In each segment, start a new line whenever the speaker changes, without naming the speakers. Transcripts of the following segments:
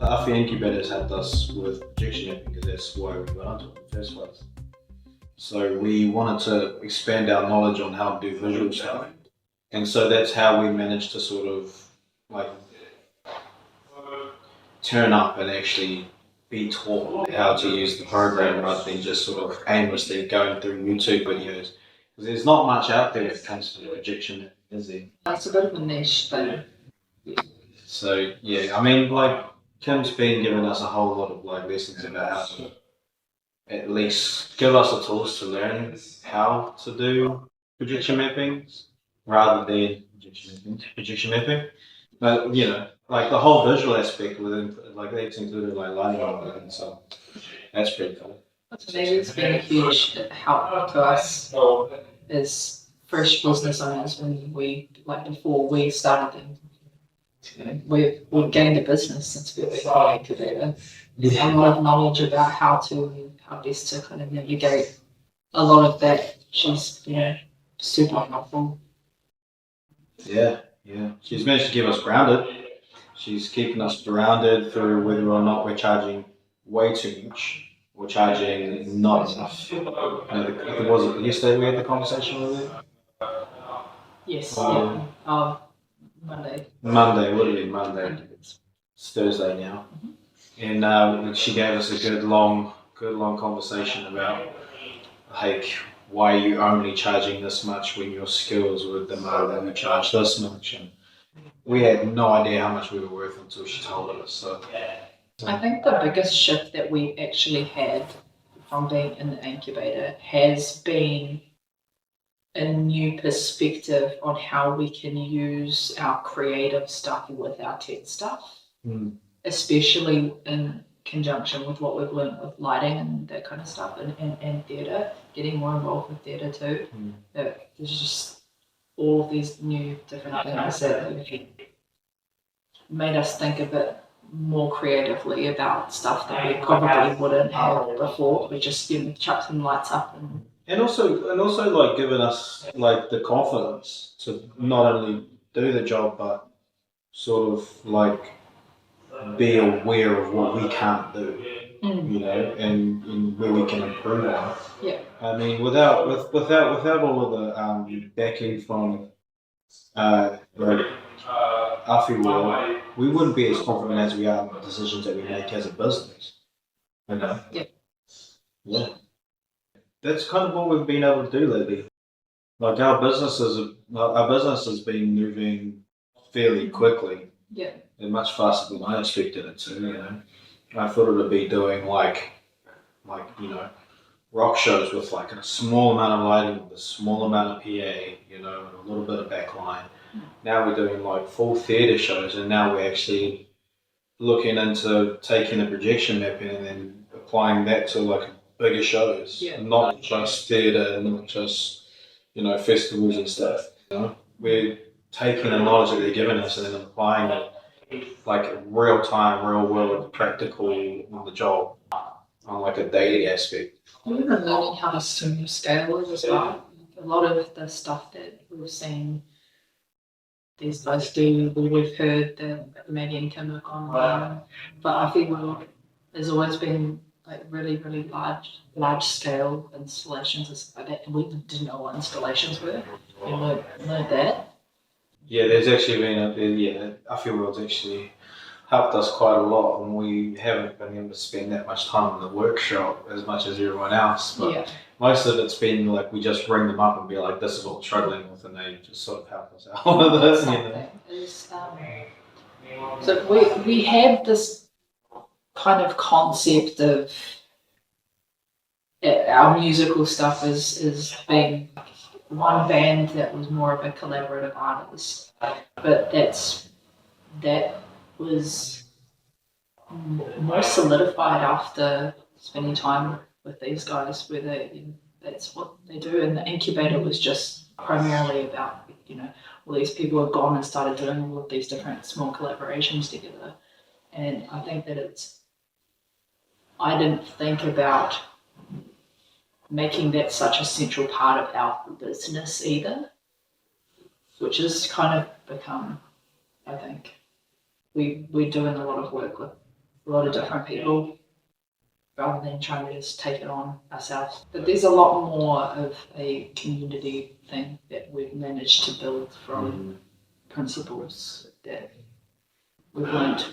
the Awhi Incubator has helped us with projection mapping because that's why we got into it in the first place. So we wanted to expand our knowledge on how to do visual stuff. And so that's how we managed to sort of like turn up and actually be taught how to use the program rather than just sort of aimlessly going through YouTube videos. Because there's not much out there when it comes to projection, is there?
That's a bit of a niche thing.
So yeah, I mean, like Kim's been giving us a whole lot of like lessons about how to at least give us the tools to learn how to do projection mappings rather than projection mapping. But you know, like the whole visual aspect within, like that's included like lighting and so that's pretty cool.
Maybe it's been a huge help to us as fresh business owners when we, like before we started, we've gained a business since we've been an incubator. There's a lot of knowledge about how best to kind of navigate a lot of that. She's super helpful.
Yeah. She's managed to keep us grounded. She's keeping us grounded through whether or not we're charging way too much or charging not enough. Was it yesterday we had the conversation with her?
Yes. Monday.
What did it be? Monday. It's Thursday now. Mm-hmm. And she gave us a good long conversation about like why are you only charging this much when your skills would demand that we charge this much. And we had no idea how much we were worth until she told us. So
I think the biggest shift that we actually had from being in the incubator has been a new perspective on how we can use our creative stuff with our tech stuff, especially in conjunction with what we've learned with lighting and that kind of stuff and theatre, getting more involved with theatre too. There's just all of these new different things that made us think a bit more creatively about stuff that we probably wouldn't have before. We just chuck some lights up and
also like giving us like the confidence to not only do the job but sort of like be aware of what we can't do, and where we can improve on.
Yeah.
I mean, without all of the backing from AwhiWorld, we wouldn't be as confident as we are in the decisions that we make as a business. Yeah. That's kind of what we've been able to do lately. Like our business has been moving fairly quickly.
Yeah.
And much faster than I expected it to. I thought it would be doing like rock shows with like a small amount of lighting, with a small amount of PA, and a little bit of backline. Now we're doing like full theatre shows, and now we're actually looking into taking the projection mapping and then applying that to like bigger shows, not just theatre, not just festivals and stuff. We're taking the knowledge that they're giving us and then applying it like real time, real world, practical on the job, on like a daily aspect.
We're even learning how to scale it as well. A lot of the stuff that we've seen these guys do, we've heard that Maggie and Kim have gone on, but AwhiWorld has always been like really, really large scale installations like that, and we didn't know what installations were. We learned that.
Yeah, there's actually been AwhiWorld's actually helped us quite a lot, and we haven't been able to spend that much time in the workshop as much as everyone else. But most of it's been like we just ring them up and be like, "This is what we're struggling with," and they just sort of help us out with it.
So we had this kind of concept of our musical stuff is being one band that was more of a collaborative artist, but that was more solidified after spending time with these guys, where that's what they do, and the incubator was just primarily about all these people have gone and started doing all of these different small collaborations together, and I think that I didn't think about making that such a central part of our business either, which has kind of become, I think, we're doing a lot of work with a lot of different people rather than trying to just take it on ourselves. But there's a lot more of a community thing that we've managed to build from principles that we've learned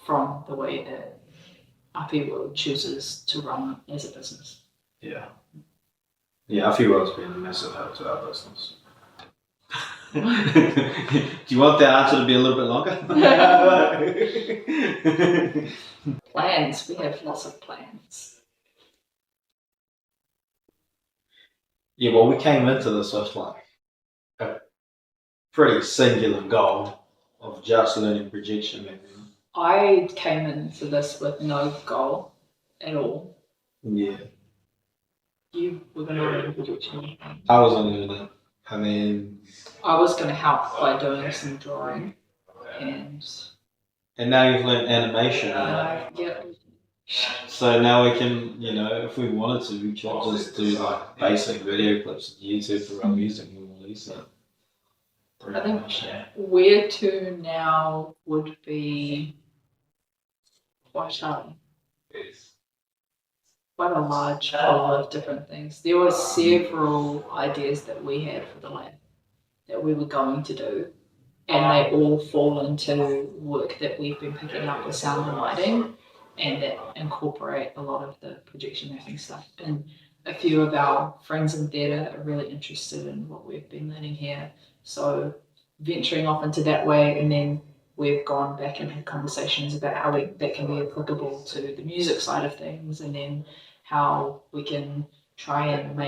from the way that AwhiWorld chooses to run as a business.
Yeah. Yeah, AwhiWorld's been a massive help to our business. Do you want that answer to be a little bit longer?
Plans, we have lots of plans.
Yeah, well, we came into this with like a pretty singular goal of just learning projection mapping.
I came into this with no goal at all.
Yeah.
You were going to learn projection.
I was on learning it. And then
I was going to help by doing some drawing, and
now you've learned animation.
yeah.
So now we can, you know, if we wanted to, we could just do like basic video clips on YouTube for our music and we'll release it.
I think where to now would be quite a large pool of different things. There were several ideas that we had for the lab that we were going to do, and they all fall into work that we've been picking up with sound and lighting, and that incorporate a lot of the projection mapping stuff. And a few of our friends in theatre are really interested in what we've been learning here, so venturing off into that way, and then we've gone back and had conversations about how that can be applicable to the music side of things, and then how we can try and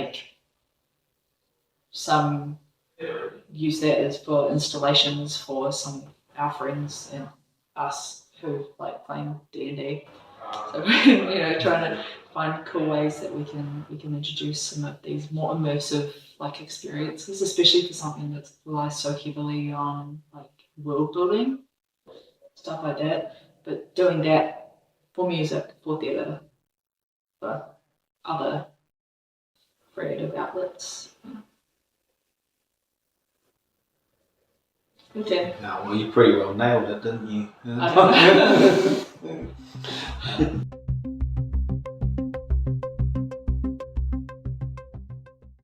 use that as for installations for some of our friends and us who like playing D&D. So trying to find cool ways that we can introduce some of these more immersive like experiences, especially for something that relies so heavily on like world building, stuff like that. But doing that for music, for theatre, for other creative outlets. Okay.
No, well, you pretty well nailed it, didn't you?
I don't know.